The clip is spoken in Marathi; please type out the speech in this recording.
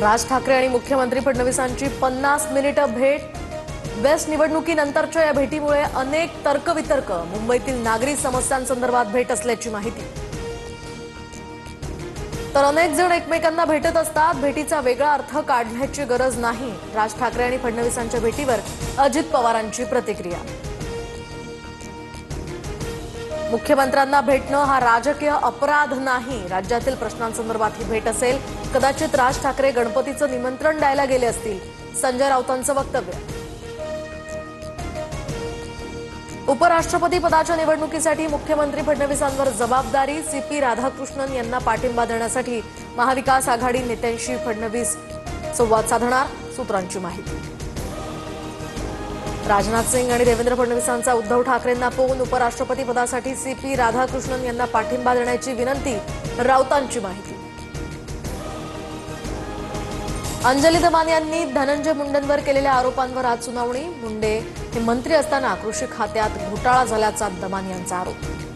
राज ठाकरे आणि मुख्यमंत्री फडणवीसांची 50 मिनिटं भेट। बेस्ट निवडणुकीनंतरच्या या भेटीमुळे अनेक तर्कवितर्क। मुंबईतील नागरी समस्यांसंदर्भात भेट असल्याची माहिती। तर अनेक जण एकमेकांना भेटत असतात, भेटीचा वेगळा अर्थ काढण्याची गरज नाही। राज ठाकरे आणि फडणवीसांच्या भेटीवर अजित पवारांची प्रतिक्रिया। मुख्यमंत्र्यांना भेटणं हा राजकीय अपराध नाही। राज्यातील प्रश्नांसंदर्भात ही भेट असेल। कदाचित राज ठाकरे गणपतीचं निमंत्रण द्यायला गेले असतील। संजय राऊतांचं वक्तव्य। उपराष्ट्रपती पदाच्या निवडणुकीसाठी मुख्यमंत्री फडणवीसांवर जबाबदारी। सीपी राधाकृष्णन यांना पाठिंबा देण्यासाठी महाविकास आघाडी नेत्यांशी फडणवीस संवाद साधणार, सूत्रांची माहिती। राजनाथ सिंग आणि देवेंद्र फडणवीसांचा उद्धव ठाकरेंना फोन। उपराष्ट्रपती पदासाठी सीपी राधाकृष्णन यांना पाठिंबा देण्याची विनंती, राऊतांची माहिती। अंजली दमानी यांनी धनंजय मुंडेंवर केलेल्या आरोपांवर आज सुनावणी। मुंडे हे मंत्री असताना कृषी खात्यात घोटाळा झाल्याचा दमानी यांचा आरोप।